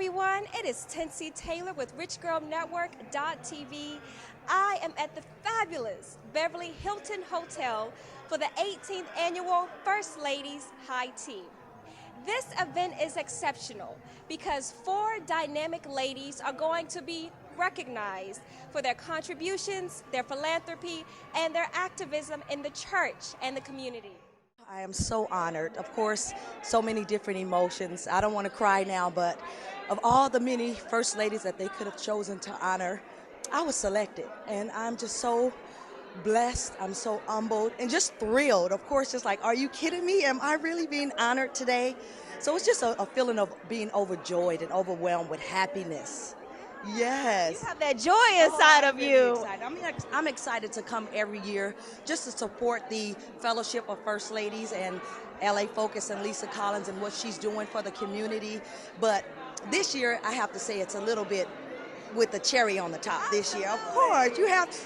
everyone. It is Tensie Taylor with Network.tv. I am at the fabulous Beverly Hilton Hotel for the 18th annual First Ladies High Tea. This event is exceptional because 4 dynamic ladies are going to be recognized for their contributions, their philanthropy, and their activism in the church and the community. I am so honored. Of course, so many different emotions. I don't want to cry now, but of all the many first ladies that they could have chosen to honor, I was selected. And I'm just so blessed. I'm so humbled and just thrilled. Of course, just like, are you kidding me? Am I really being honored today? So it's just a feeling of being overjoyed and overwhelmed with happiness. Yes. You have that joy inside of you. Excited. I'm excited to come every year just to support the Fellowship of First Ladies and LA Focus and Lisa Collins and what she's doing for the community. But this year, I have to say it's a little bit with the cherry on the top this year. Of course,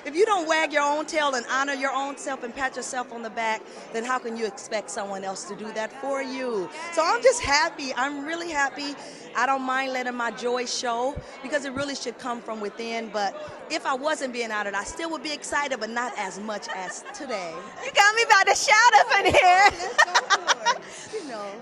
if you don't wag your own tail and honor your own self and pat yourself on the back, then how can you expect someone else to do that for you? So I'm just happy. I'm really happy. I don't mind letting my joy show because it really should come from within. But if I wasn't being honored, I still would be excited, but not as much as today. You got me about to shout up in here. Let's go for it.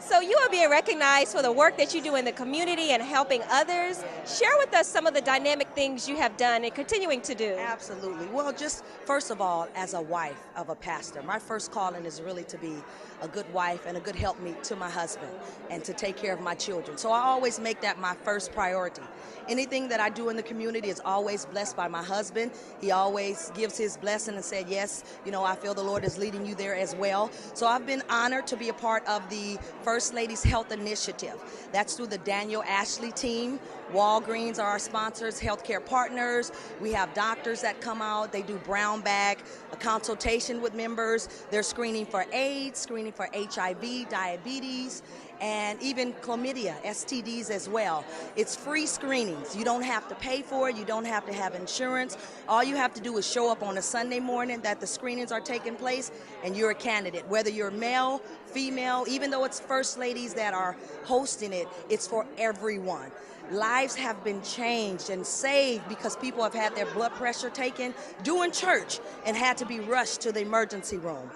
So you are being recognized for the work that you do in the community and helping others. Share with us some of the dynamic things you have done and continuing to do. Absolutely. Well, just first of all, as a wife of a pastor, my first calling is really to be a good wife and a good helpmeet to my husband and to take care of my children. So I always make that my first priority. Anything that I do in the community is always blessed by my husband. He always gives his blessing and said, yes, I feel the Lord is leading you there as well. So I've been honored to be a part of the First Ladies Health Initiative. That's through the Daniel Ashley team. Walgreens are our sponsors, healthcare partners. We have doctors that come out. They do brown bag, a consultation with members. They're screening for AIDS, screening for HIV, diabetes, and even chlamydia, STDs as well. It's free screenings. You don't have to pay for it. You don't have to have insurance. All you have to do is show up on a Sunday morning that the screenings are taking place, and you're a candidate. Whether you're male, female, even though it's first ladies that are hosting it, it's for everyone. Lives have been changed and saved because people have had their blood pressure taken doing church and had to be rushed to the emergency room.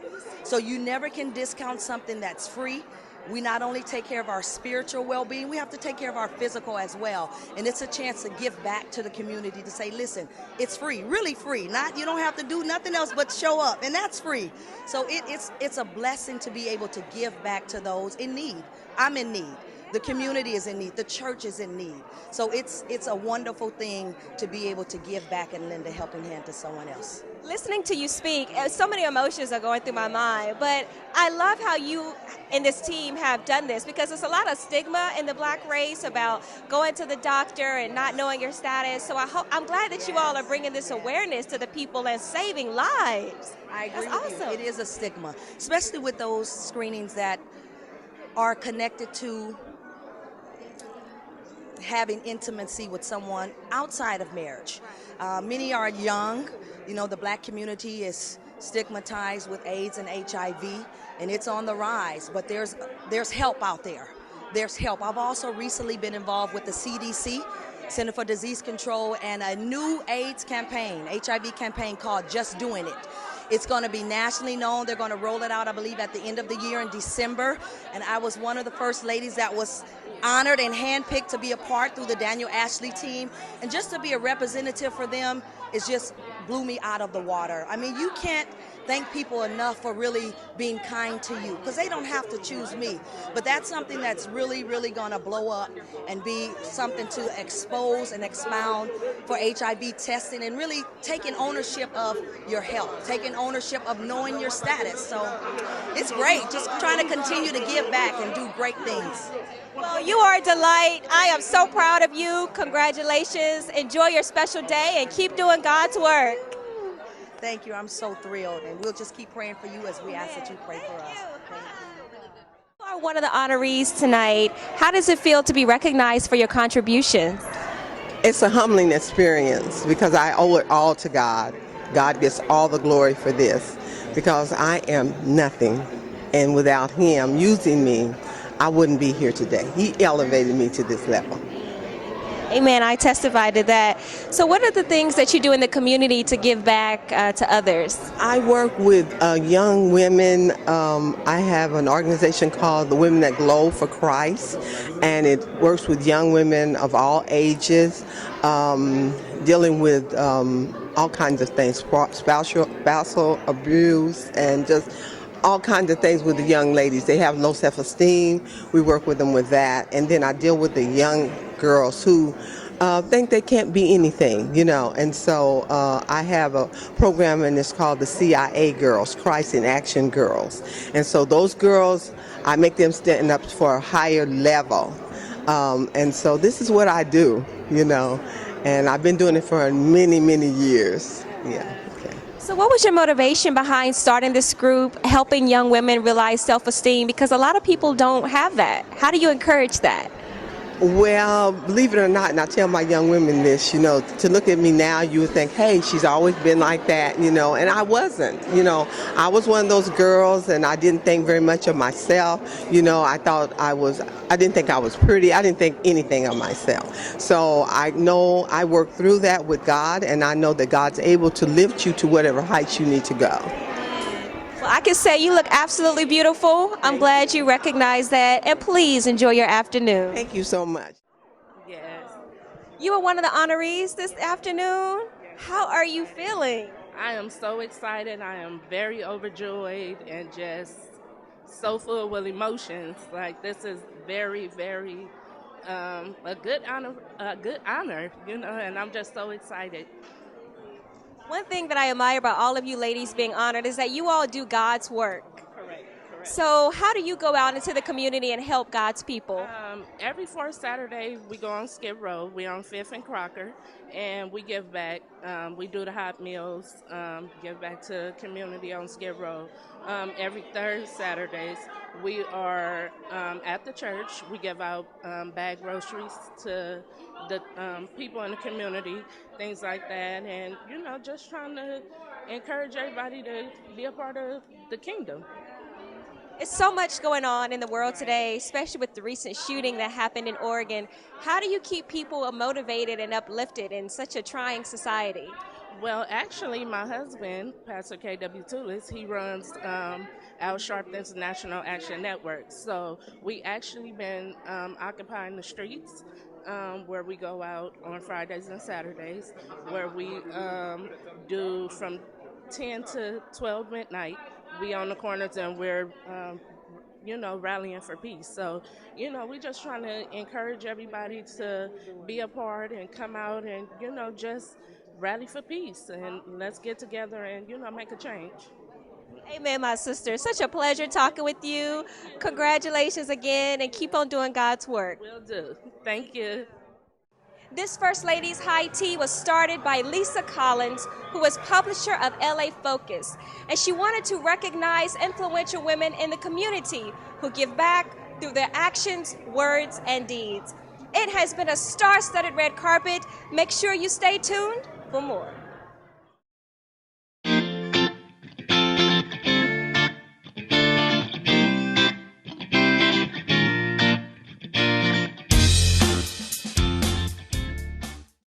So you never can discount something that's free. We not only take care of our spiritual well-being, we have to take care of our physical as well. And it's a chance to give back to the community to say, listen, it's free, really free. You don't have to do nothing else but show up, and that's free. So it's a blessing to be able to give back to those in need. I'm in need. The community is in need. The church is in need. So it's a wonderful thing to be able to give back and lend a helping hand to someone else. Listening to you speak, so many emotions are going through my mind, but I love how you and this team have done this because there's a lot of stigma in the black race about going to the doctor and not knowing your status. So I'm glad that you all are bringing this awareness to the people and saving lives. I agree That's with awesome. you. It is a stigma, especially with those screenings that are connected to having intimacy with someone outside of marriage. Many are young. The black community is stigmatized with AIDS and HIV, and it's on the rise, but there's help out there. There's help. I've also recently been involved with the CDC, Center for Disease Control, and a new AIDS campaign, HIV campaign called Just Doing It. It's going to be nationally known. They're going to roll it out, I believe, at the end of the year in December. And I was one of the first ladies that was honored and handpicked to be a part through the Daniel Ashley team. And just to be a representative for them is just blew me out of the water. I mean, you can't thank people enough for really being kind to you because they don't have to choose me. But that's something that's really, really going to blow up and be something to expose and expound for HIV testing and really taking ownership of your health, taking ownership of knowing your status. So it's great, just trying to continue to give back and do great things. Well, you are a delight. I am so proud of you. Congratulations. Enjoy your special day and keep doing God's work. Thank you. I'm so thrilled, and we'll just keep praying for you as we ask that you pray for us. You are one of the honorees tonight. How does it feel to be recognized for your contributions? It's a humbling experience because I owe it all to God. God gets all the glory for this because I am nothing, and without Him using me, I wouldn't be here today. He elevated me to this level. Amen. I testify to that. So what are the things that you do in the community to give back to others? I work with young women. I have an organization called the Women That Glow for Christ, and it works with young women of all ages, dealing with all kinds of things, spousal abuse, and just all kinds of things with the young ladies. They have low self-esteem. We work with them with that. And then I deal with the young girls who think they can't be anything, And so I have a program, and it's called the CIA Girls, Christ in Action Girls. And so those girls, I make them stand up for a higher level. And so this is what I do, And I've been doing it for many, many years. Yeah. So what was your motivation behind starting this group, helping young women realize self-esteem? Because a lot of people don't have that. How do you encourage that? Well, believe it or not, and I tell my young women this, to look at me now, you would think, hey, she's always been like that, and I wasn't, I was one of those girls, and I didn't think very much of myself, I didn't think I was pretty, I didn't think anything of myself. So I know I worked through that with God, and I know that God's able to lift you to whatever heights you need to go. Well, I can say you look absolutely beautiful. I'm glad you recognize that. And please enjoy your afternoon. Thank you so much. Yes. You are one of the honorees this afternoon. How are you feeling? I am so excited. I am very overjoyed and just so full with emotions. Like, this is very, very a good honor, and I'm just so excited. One thing that I admire about all of you ladies being honored is that you all do God's work. Correct. So how do you go out into the community and help God's people? Every fourth Saturday, we go on Skid Row. We're on 5th and Crocker, and we give back. We do the hot meals, give back to the community on Skid Row. Every third Saturdays, we are at the church. We give out bag groceries to the people in the community, things like that, and just trying to encourage everybody to be a part of the kingdom. It's so much going on in the world today, especially with the recent shooting that happened in Oregon. How do you keep people motivated and uplifted in such a trying society? Well, actually, my husband, Pastor K.W. Tulloss, he runs Al Sharpton's National Action Network. So we actually been occupying the streets where we go out on Fridays and Saturdays, where we do from 10 to 12 midnight. We on the corners, and we're, rallying for peace. So, we just trying to encourage everybody to be a part and come out and, just rally for peace, and let's get together and, make a change. Amen, my sister. Such a pleasure talking with you. Congratulations again, and keep on doing God's work. Will do. Thank you. This First Lady's High Tea was started by Lisa Collins, who was publisher of LA Focus, and she wanted to recognize influential women in the community who give back through their actions, words, and deeds. It has been a star-studded red carpet. Make sure you stay tuned for more.